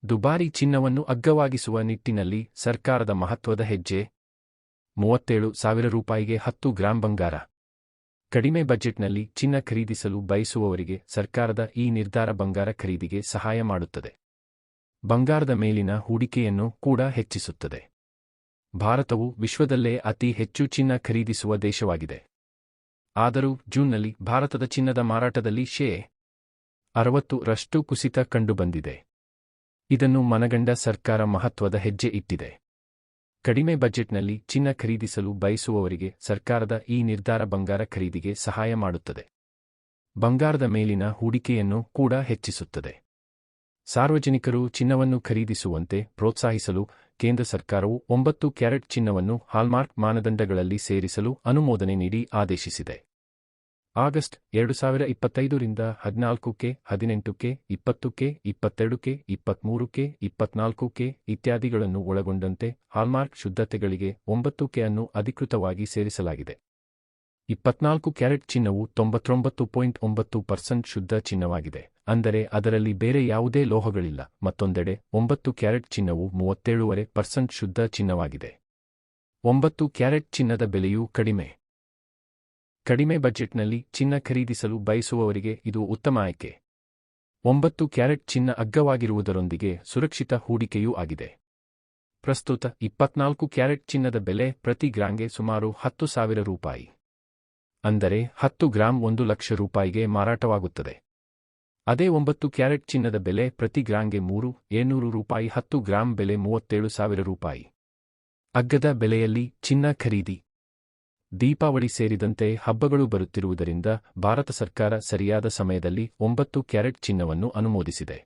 ದುಬಾರಿ ಚಿನ್ನವನ್ನು ಅಗ್ಗವಾಗಿಸುವ ನಿಟ್ಟಿನಲ್ಲಿ ಸರ್ಕಾರದ ಮಹತ್ವದ ಹೆಜ್ಜೆ. 37,000 ರೂಪಾಯಿಗೆ 10 ಗ್ರಾಂ ಬಂಗಾರ. ಕಡಿಮೆ ಬಜೆಟ್ನಲ್ಲಿ ಚಿನ್ನ ಖರೀದಿಸಲು ಬಯಸುವವರಿಗೆ ಸರ್ಕಾರದ ಈ ನಿರ್ಧಾರ ಬಂಗಾರ ಖರೀದಿಗೆ ಸಹಾಯ ಮಾಡುತ್ತದೆ. ಬಂಗಾರದ ಮೇಲಿನ ಹೂಡಿಕೆಯನ್ನು ಕೂಡ ಹೆಚ್ಚಿಸುತ್ತದೆ. ಭಾರತವು ವಿಶ್ವದಲ್ಲೇ ಅತಿ ಹೆಚ್ಚು ಚಿನ್ನ ಖರೀದಿಸುವ ದೇಶವಾಗಿದೆ. ಆದರೂ ಜೂನ್ನಲ್ಲಿ ಭಾರತದ ಚಿನ್ನದ ಮಾರಾಟದಲ್ಲಿ ಶೇ. 60ರಷ್ಟು ಕುಸಿತ ಕಂಡುಬಂದಿದೆ. ಇದನ್ನು ಮನಗಂಡ ಸರ್ಕಾರ ಮಹತ್ವದ ಹೆಜ್ಜೆ ಇಟ್ಟಿದೆ. ಕಡಿಮೆ ಬಜೆಟ್ನಲ್ಲಿ ಚಿನ್ನ ಖರೀದಿಸಲು ಬಯಸುವವರಿಗೆ ಸರ್ಕಾರದ ಈ ನಿರ್ಧಾರ ಬಂಗಾರ ಖರೀದಿಗೆ ಸಹಾಯ ಮಾಡುತ್ತದೆ. ಬಂಗಾರದ ಮೇಲಿನ ಹೂಡಿಕೆಯನ್ನು ಕೂಡ ಹೆಚ್ಚಿಸುತ್ತದೆ. ಸಾರ್ವಜನಿಕರು ಚಿನ್ನವನ್ನು ಖರೀದಿಸುವಂತೆ ಪ್ರೋತ್ಸಾಹಿಸಲು ಕೇಂದ್ರ ಸರ್ಕಾರವು 9 ಕ್ಯಾರೆಟ್ ಚಿನ್ನವನ್ನು ಹಾಲ್ಮಾರ್ಕ್ ಮಾನದಂಡಗಳಲ್ಲಿ ಸೇರಿಸಲು ಅನುಮೋದನೆ ನೀಡಿ ಆದೇಶಿಸಿದೆ. ಆಗಸ್ಟ್ 2025ರಿಂದ 14ಕ್ಕೆ, 18ಕ್ಕೆ, 20ಕ್ಕೆ, 22ಕ್ಕೆ, 23ಕ್ಕೆ, 24ಕ್ಕೆ ಇತ್ಯಾದಿಗಳನ್ನು ಒಳಗೊಂಡಂತೆ ಹಾಲ್ಮಾರ್ಕ್ ಶುದ್ಧತೆಗಳಿಗೆ 9ಕ್ಕೆ ಅನ್ನು ಅಧಿಕೃತವಾಗಿ ಸೇರಿಸಲಾಗಿದೆ. 24 ಕ್ಯಾರೆಟ್ ಚಿನ್ನವು 99.9% ಶುದ್ಧ ಚಿನ್ನವಾಗಿದೆ, ಅಂದರೆ ಅದರಲ್ಲಿ ಬೇರೆ ಯಾವುದೇ ಲೋಹಗಳಿಲ್ಲ. ಮತ್ತೊಂದೆಡೆ 9 ಕ್ಯಾರೆಟ್ ಚಿನ್ನವು 37.5% ಶುದ್ಧ ಚಿನ್ನವಾಗಿದೆ. 9 ಕ್ಯಾರೆಟ್ ಚಿನ್ನದ ಬೆಲೆಯೂ ಕಡಿಮೆ. ಕಡಿಮೆ ಬಜೆಟ್ನಲ್ಲಿ ಚಿನ್ನ ಖರೀದಿಸಲು ಬಯಸುವವರಿಗೆ ಇದು ಉತ್ತಮ ಆಯ್ಕೆ. 9 ಕ್ಯಾರೆಟ್ ಚಿನ್ನ ಅಗ್ಗವಾಗಿರುವುದರೊಂದಿಗೆ ಸುರಕ್ಷಿತ ಹೂಡಿಕೆಯೂ ಆಗಿದೆ. ಪ್ರಸ್ತುತ 24 ಕ್ಯಾರೆಟ್ ಚಿನ್ನದ ಬೆಲೆ ಪ್ರತಿ ಗ್ರಾಂಗೆ ಸುಮಾರು 10,000 ರೂಪಾಯಿ. ಅಂದರೆ 10 ಗ್ರಾಂ 1,00,000 ರೂಪಾಯಿಗೆ ಮಾರಾಟವಾಗುತ್ತದೆ. ಅದೇ 9 ಕ್ಯಾರೆಟ್ ಚಿನ್ನದ ಬೆಲೆ ಪ್ರತಿ ಗ್ರಾಂಗೆ 3,700 ರೂಪಾಯಿ. 10 ಗ್ರಾಂ ಬೆಲೆ 37,000 ರೂಪಾಯಿ. ಅಗ್ಗದ ಬೆಲೆಯಲ್ಲಿ ಚಿನ್ನ ಖರೀದಿ. ದೀಪಾವಳಿ ಸೇರಿದಂತೆ ಹಬ್ಬಗಳು ಬರುತ್ತಿರುವುದರಿಂದ ಭಾರತ ಸರ್ಕಾರ ಸರಿಯಾದ ಸಮಯದಲ್ಲಿ 9 ಕ್ಯಾರೆಟ್ ಚಿನ್ನವನ್ನು ಅನುಮೋದಿಸಿದೆ.